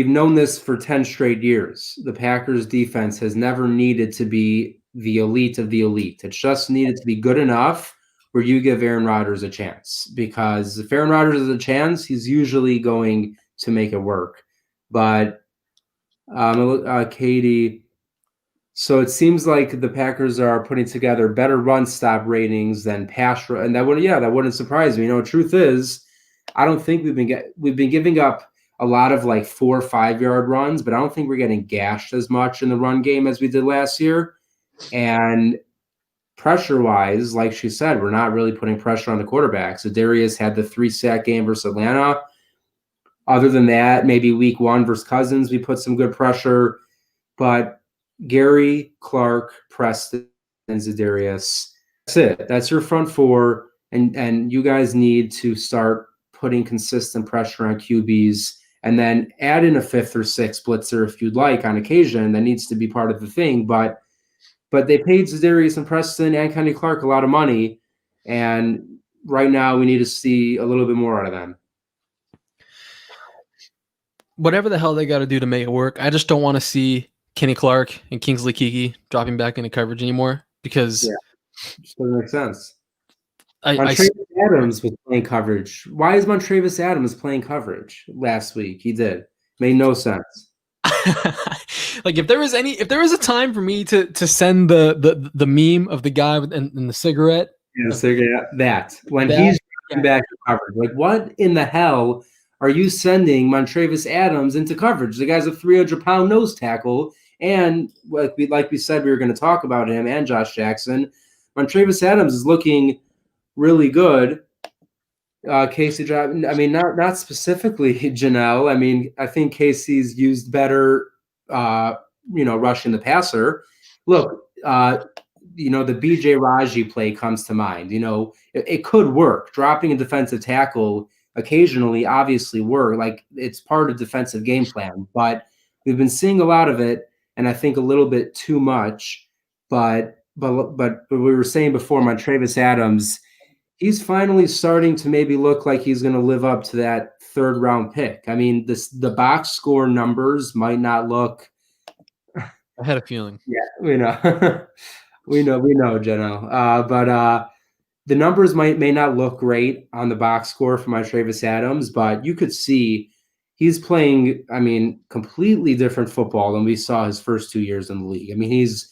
known this for 10 straight years. The Packers defense has never needed to be the elite of the elite. It's just needed to be good enough where you give Aaron Rodgers a chance. Because if Aaron Rodgers has a chance, he's usually going to make it work. But Katie, so it seems like the Packers are putting together better run stop ratings than pass rush, and that wouldn't surprise me. Truth is, I don't think we've been giving up a lot of like 4 or 5 yard runs, but I don't think we're getting gashed as much in the run game as we did last year. And pressure wise, like she said, we're not really putting pressure on the quarterback. So Darius had the 3-sack game versus Atlanta. Other than that, maybe week 1 versus Cousins, we put some good pressure, but Gary, Clark, Preston, and Za'Darius. That's it. That's your front four, and you guys need to start putting consistent pressure on QBs, and then add in a 5th or 6th blitzer if you'd like on occasion. That needs to be part of the thing. But they paid Za'Darius and Preston and Kenny Clark a lot of money, and right now we need to see a little bit more out of them. Whatever the hell they got to do to make it work, I just don't want to see Kenny Clark and Kingsley Keke dropping back into coverage anymore, because it just doesn't make sense. Montravius Adams was playing coverage. Why is Montravius Adams playing coverage last week? He did. Made no sense. Like if there was a time for me to send the meme of the guy and the cigarette. Yeah, he's back to coverage. Like, what in the hell are you sending Montravius Adams into coverage? The guy's a 300-pound nose tackle, and like we said, we were going to talk about him and Josh Jackson. Montravius Adams is looking really good. Casey, I mean, not specifically Janelle. I mean, I think Casey's used better, rushing the passer. Look, the BJ Raji play comes to mind. It could work. Dropping a defensive tackle occasionally obviously work. Like, it's part of defensive game plan, but we've been seeing a lot of it, and I think a little bit too much. But we were saying before, Montravius Adams, he's finally starting to maybe look like he's going to live up to that 3rd round pick. I mean, the box score numbers might not look. I had a feeling. Yeah, we know, we know, Jenno. But the numbers may not look great on the box score for Montravius Adams, but you could see he's playing, I mean, completely different football than we saw his first 2 years in the league. I mean, he's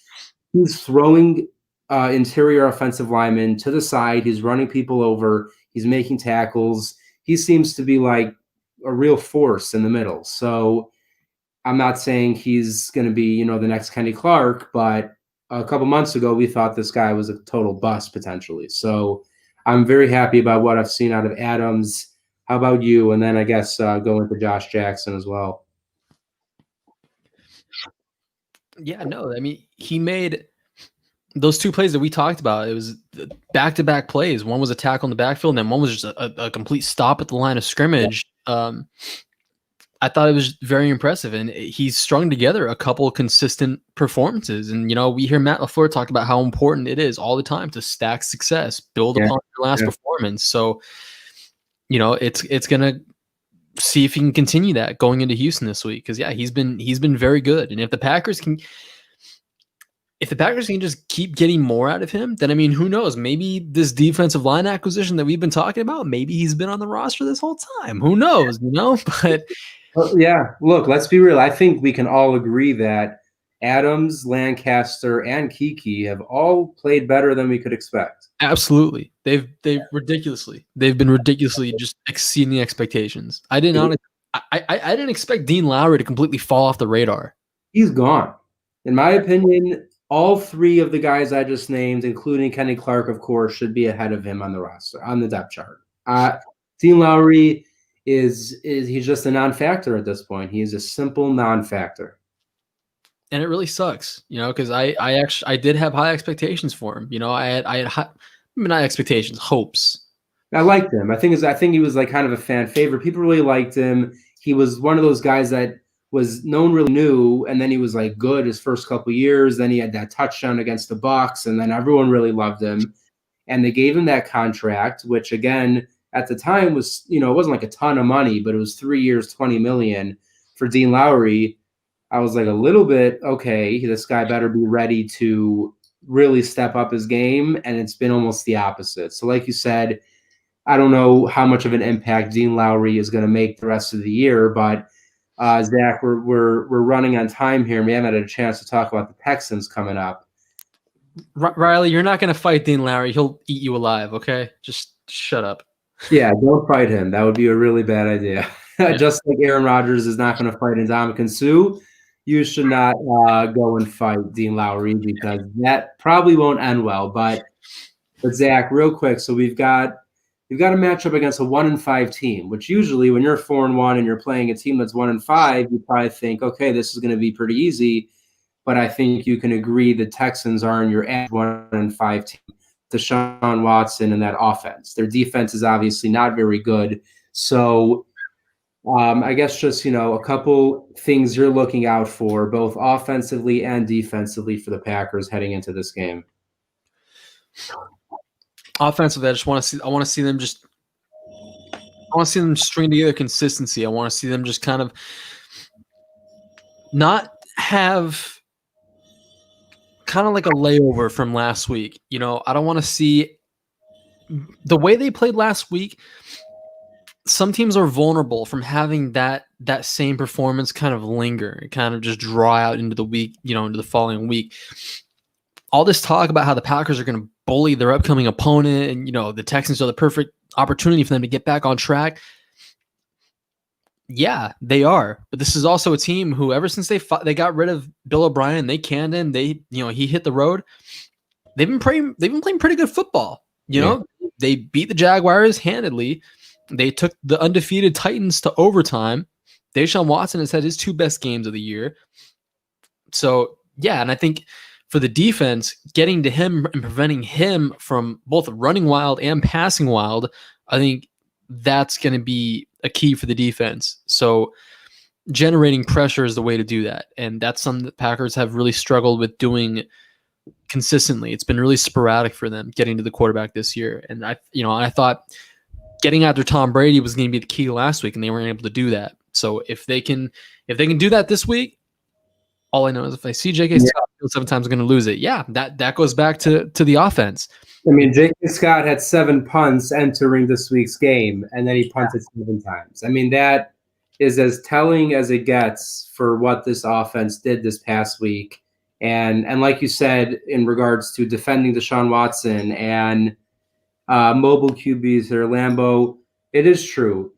throwing interior offensive linemen to the side. He's running people over. He's making tackles. He seems to be like a real force in the middle. So I'm not saying he's going to be, the next Kenny Clark, but a couple months ago, we thought this guy was a total bust potentially. So I'm very happy about what I've seen out of Adams. How about you? And then I guess go into Josh Jackson as well. Yeah, no, I mean, he made those 2 plays that we talked about. It was back-to-back plays. One was a tackle in the backfield, and then one was just a complete stop at the line of scrimmage. I thought it was very impressive, and he's strung together a couple consistent performances. And, we hear Matt LaFleur talk about how important it is all the time to stack success, build upon your last performance. So, it's going to see if he can continue that going into Houston this week. Cause he's been very good. And if the Packers can just keep getting more out of him, then, I mean, who knows? Maybe this defensive line acquisition that we've been talking about, maybe he's been on the roster this whole time. Who knows, But yeah, look, let's be real. I think we can all agree that Adams, Lancaster, and Keke have all played better than we could expect. Absolutely. They've been ridiculously just exceeding expectations. I didn't expect Dean Lowry to completely fall off the radar. He's gone. In my opinion, all three of the guys I just named, including Kenny Clark, of course, should be ahead of him on the roster, on the depth chart. Dean Lowry he's just a non-factor at this point. He is a simple non-factor. And it really sucks, because I did have high expectations for him. I had high, not expectations, hopes. I liked him. I think he was like kind of a fan favorite. People really liked him. He was one of those guys that was no one really knew, and then he was like good his first couple of years. Then he had that touchdown against the Bucs, and then everyone really loved him. And they gave him that contract, which again at the time was, it wasn't like a ton of money, but it was 3 years, $20 million for Dean Lowry. I was like a little bit, okay, this guy better be ready to really step up his game, and it's been almost the opposite. So like you said, I don't know how much of an impact Dean Lowry is going to make the rest of the year, but Zach, we're running on time here, and we haven't had a chance to talk about the Texans coming up. Riley, you're not going to fight Dean Lowry. He'll eat you alive, okay? Just shut up. Yeah, don't fight him. That would be a really bad idea. Yeah. Just like Aaron Rodgers is not going to fight Ndamukong Suh, you should not go and fight Dean Lowry, because that probably won't end well. But Zach, real quick, so we've got a matchup against a 1-5 team, which usually when you're 4-1 and you're playing a team that's 1-5, you probably think, okay, this is going to be pretty easy. But I think you can agree the Texans are in your 1-5 team. Deshaun Watson and that offense. Their defense is obviously not very good. So I guess just, a couple things you're looking out for, both offensively and defensively, for the Packers heading into this game. Offensively, I want to see them string together consistency. I want to see them just kind of not have kind of like a layover from last week. I don't want to see the way they played last week. Some teams are vulnerable from having that same performance kind of linger and kind of just draw out into the week, into the following week. All this talk about how the Packers are going to bully their upcoming opponent and, the Texans are the perfect opportunity for them to get back on track. Yeah, they are. But this is also a team who, ever since they got rid of Bill O'Brien, they canned him, he hit the road. They've been playing pretty good football. They beat the Jaguars handedly. They took the undefeated Titans to overtime. Deshaun Watson has had his 2 best games of the year. So, yeah, and I think for the defense, getting to him and preventing him from both running wild and passing wild, I think that's going to be a key for the defense. So generating pressure is the way to do that. And that's something that Packers have really struggled with doing consistently. It's been really sporadic for them getting to the quarterback this year. And I thought getting after Tom Brady was going to be the key last week, and they weren't able to do that. So if they can do that this week, all I know is if I see J.K. Scott 7 times, I'm going to lose it. Yeah, that goes back to the offense. I mean, J.K. Scott had 7 punts entering this week's game, and then he punted 7 times. I mean, that is as telling as it gets for what this offense did this past week. And like you said, in regards to defending Deshaun Watson and mobile QBs or Lambeau, it is true.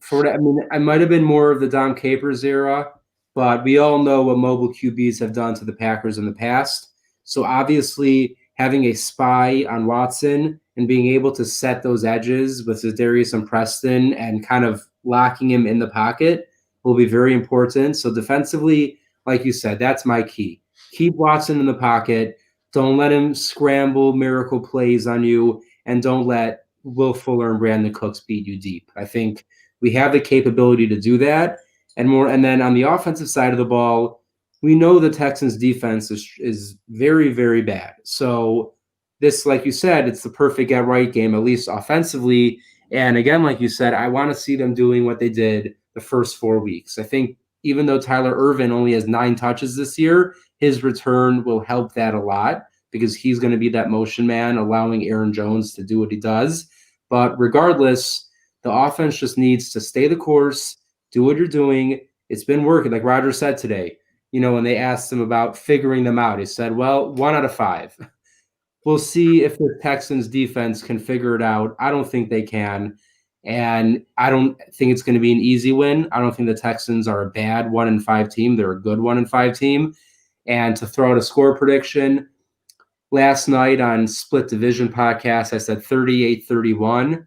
I might have been more of the Dom Capers era, but we all know what mobile QBs have done to the Packers in the past. So obviously, having a spy on Watson and being able to set those edges with Zadarius and Preston and kind of locking him in the pocket will be very important. So defensively, like you said, that's my key. Keep Watson in the pocket. Don't let him scramble miracle plays on you, and don't let Will Fuller and Brandon Cooks beat you deep. I think we have the capability to do that and more. And then on the offensive side of the ball, we know the Texans defense is very, very bad. So this, like you said, it's the perfect get right game, at least offensively. And again, like you said, I want to see them doing what they did the first 4 weeks. I think even though Tyler Ervin only has 9 touches this year, his return will help that a lot because he's going to be that motion man, allowing Aaron Jones to do what he does. But regardless, the offense just needs to stay the course, do what you're doing. It's been working. Like Roger said today, when they asked him about figuring them out, he said, well, 1 out of 5. We'll see if the Texans defense can figure it out. I don't think they can. And I don't think it's going to be an easy win. I don't think the Texans are a bad 1-5 team. They're a good 1-5 team. And to throw out a score prediction, last night on Split Division podcast, I said 38-31,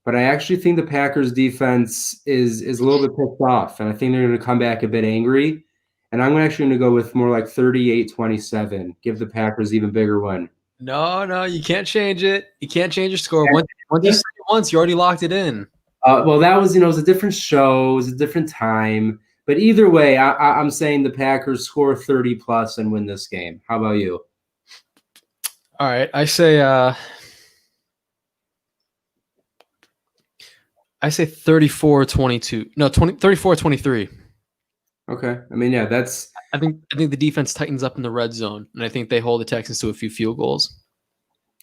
but I actually think the Packers defense is a little bit pissed off, and I think they're going to come back a bit angry. And I'm actually going to go with more like 38-27, give the Packers even bigger win. No, you can't change it. You can't change your score. Once you say it once, you already locked it in. Well, that was, it was a different show, it was a different time. But either way, I'm saying the Packers score 30 plus and win this game. How about you? All right, I say 34-22. No, 34-23. Okay. I mean, yeah, that's. I think the defense tightens up in the red zone, and I think they hold the Texans to a few field goals.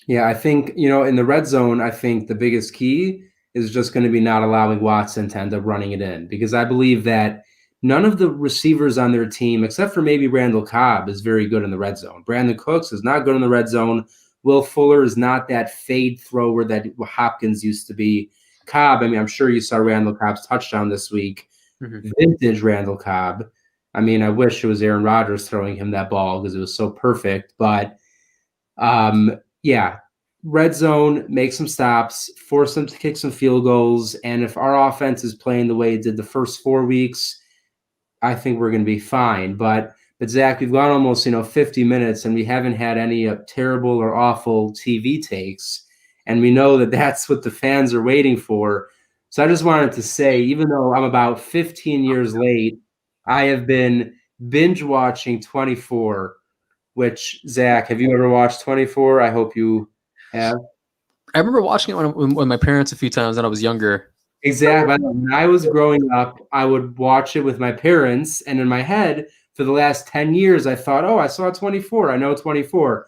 Yeah, I think, in the red zone, I think the biggest key is just going to be not allowing Watson to end up running it in, because I believe that none of the receivers on their team, except for maybe Randall Cobb, is very good in the red zone. Brandon Cooks is not good in the red zone. Will Fuller is not that fade thrower that Hopkins used to be. Cobb, I mean, I'm sure you saw Randall Cobb's touchdown this week. Mm-hmm. Vintage Randall Cobb. I mean, I wish it was Aaron Rodgers throwing him that ball because it was so perfect. But, yeah, red zone, make some stops, force them to kick some field goals. And if our offense is playing the way it did the first 4 weeks, I think we're going to be fine. But Zach, we've gone almost 50 minutes, and we haven't had any terrible or awful TV takes. And we know that that's what the fans are waiting for. So I just wanted to say, even though I'm about 15 years late, I have been binge watching 24, which, Zach, have you ever watched 24? I hope you have. I remember watching it with my parents a few times when I was younger. Exactly. When I was growing up, I would watch it with my parents, and in my head, for the last 10 years, I thought, I saw 24. I know 24.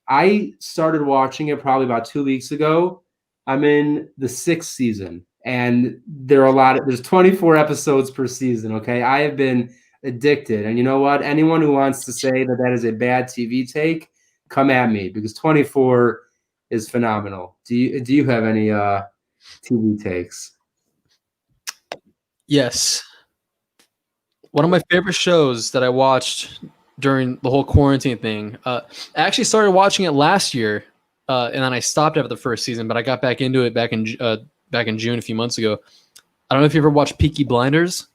I started watching it probably about 2 weeks ago. I'm in the 6th season, and there's 24 episodes per season, okay? I have been addicted, and you know what? Anyone who wants to say that is a bad TV take, come at me, because 24 is phenomenal. Do you have any TV takes? Yes. One of my favorite shows that I watched during the whole quarantine thing. I actually started watching it last year, and then I stopped after the first season, but I got back into it back in June a few months ago. I don't know if you ever watched Peaky Blinders.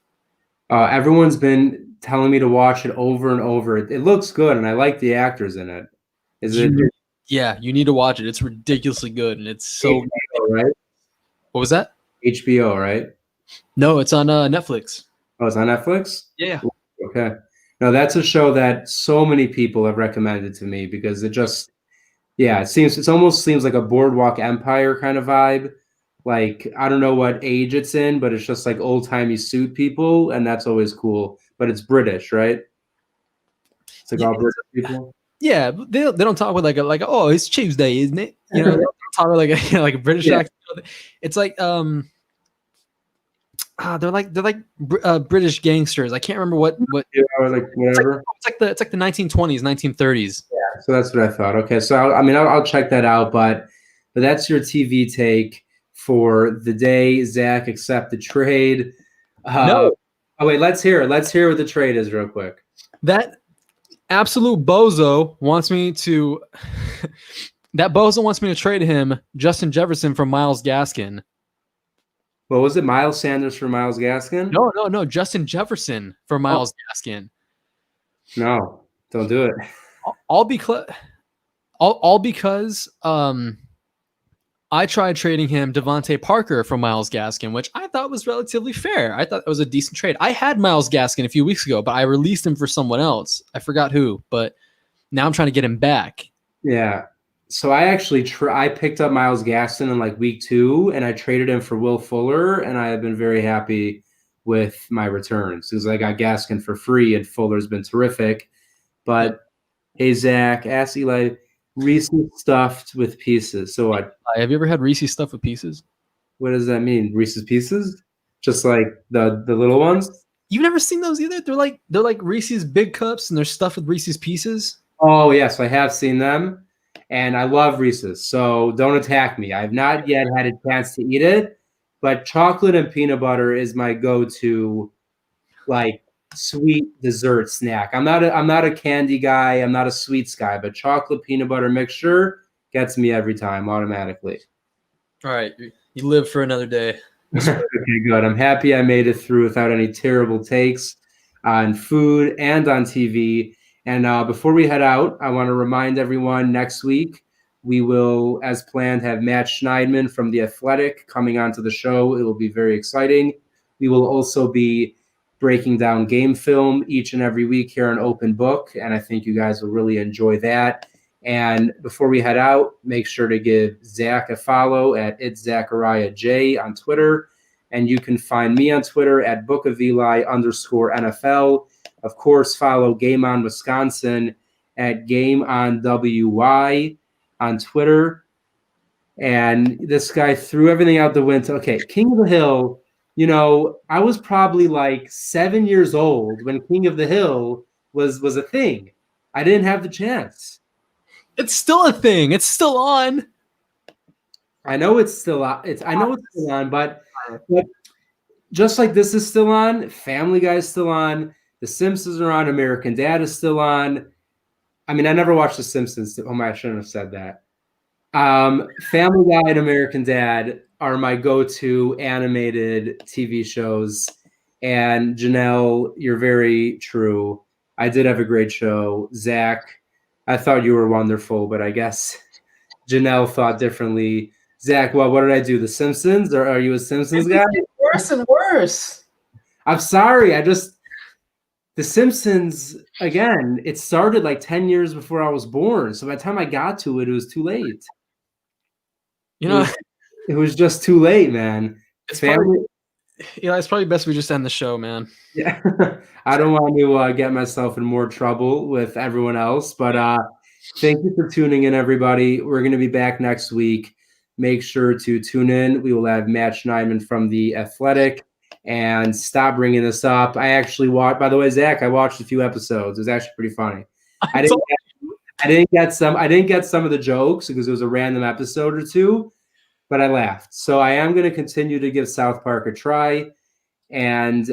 Everyone's been telling me to watch it over and over. It looks good, and I like the actors in it. Yeah, you need to watch it. It's ridiculously good, and it's so HBO, right? What was that? HBO, right? No, it's on Netflix. Oh, it's on Netflix? Yeah. Okay. No, that's a show that so many people have recommended to me because it almost seems like a Boardwalk Empire kind of vibe. Like, I don't know what age it's in, but it's just like old-timey suit people, and that's always cool. But it's British, right? It's like all British people. Yeah, they don't talk with like it's Tuesday, isn't it? They don't talk with like a British accent. It's like they're like British gangsters. I can't remember what. Like whatever. It's like the 1920s, 1930s. Yeah, so that's what I thought. Okay, so I'll check that out. But that's your TV take for the day. Zach, accept the trade. No. Oh wait, let's hear it. Let's hear what the trade is real quick. That absolute bozo wants me to. That bozo wants me to trade him Justin Jefferson for Myles Gaskin. What was it? Miles Sanders for Myles Gaskin? No. Justin Jefferson for Myles Gaskin. No, don't do it. All because I tried trading him Devontae Parker for Myles Gaskin, which I thought was relatively fair. I thought it was a decent trade. I had Myles Gaskin a few weeks ago, but I released him for someone else. I forgot who, but now I'm trying to get him back. Yeah. So I actually I picked up Myles Gaskin in like week 2, and I traded him for Will Fuller, and I have been very happy with my returns because I got Gaskin for free, and Fuller's been terrific. But hey, Zach, ask Eli, Reese's stuffed with pieces. So what? Have you ever had Reese's stuffed with pieces? What does that mean? Reese's Pieces? Just like the little ones? You've never seen those either? They're like Reese's big cups, and they're stuffed with Reese's Pieces. Oh yes, I have seen them. And I love Reese's, so don't attack me. I've not yet had a chance to eat it, but chocolate and peanut butter is my go-to, like, sweet dessert snack. I'm not a candy guy. I'm not a sweets guy, but chocolate peanut butter mixture gets me every time automatically. All right, you live for another day. Okay, good. I'm happy I made it through without any terrible takes on food and on TV. And before we head out, I want to remind everyone next week we will, as planned, have Matt Schneidman from The Athletic coming onto the show. It will be very exciting. We will also be breaking down game film each and every week here on Open Book, and I think you guys will really enjoy that. And before we head out, make sure to give Zach a follow at @ZachariahJ on Twitter. And you can find me on Twitter at bookofeli_NFL. Of course, follow Game On Wisconsin at GameOnWY on Twitter. And this guy threw everything out the window. Okay, King of the Hill, I was probably like 7 years old when King of the Hill was a thing. I didn't have the chance. It's still a thing. It's still on. I know it's still on. But just like this is still on, Family Guy is still on, The Simpsons are on, American Dad is still on. I mean, I never watched The Simpsons. I shouldn't have said that. Family Guy and American Dad are my go-to animated TV shows. And Janelle, you're very true. I did have a great show. Zach, I thought you were wonderful, but I guess Janelle thought differently. Zach, what did I do? The Simpsons? Or are you a Simpsons guy? Worse and worse. I'm sorry. The Simpsons, again, it started like 10 years before I was born. So by the time I got to it, it was too late. It was just too late, man. It's probably best we just end the show, man. Yeah. I don't want to get myself in more trouble with everyone else, but thank you for tuning in, everybody. We're going to be back next week. Make sure to tune in. We will have Matt Schneidman from The Athletic. And stop bringing this up. I actually watched, by the way, Zach, I watched a few episodes. It was actually pretty funny. I didn't get some of the jokes because it was a random episode or two, but I laughed. So I am going to continue to give South Park a try. And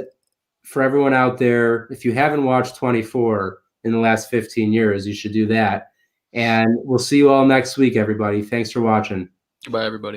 for everyone out there, if you haven't watched 24 in the last 15 years, you should do that. And we'll see you all next week, everybody. Thanks for watching. Goodbye, everybody.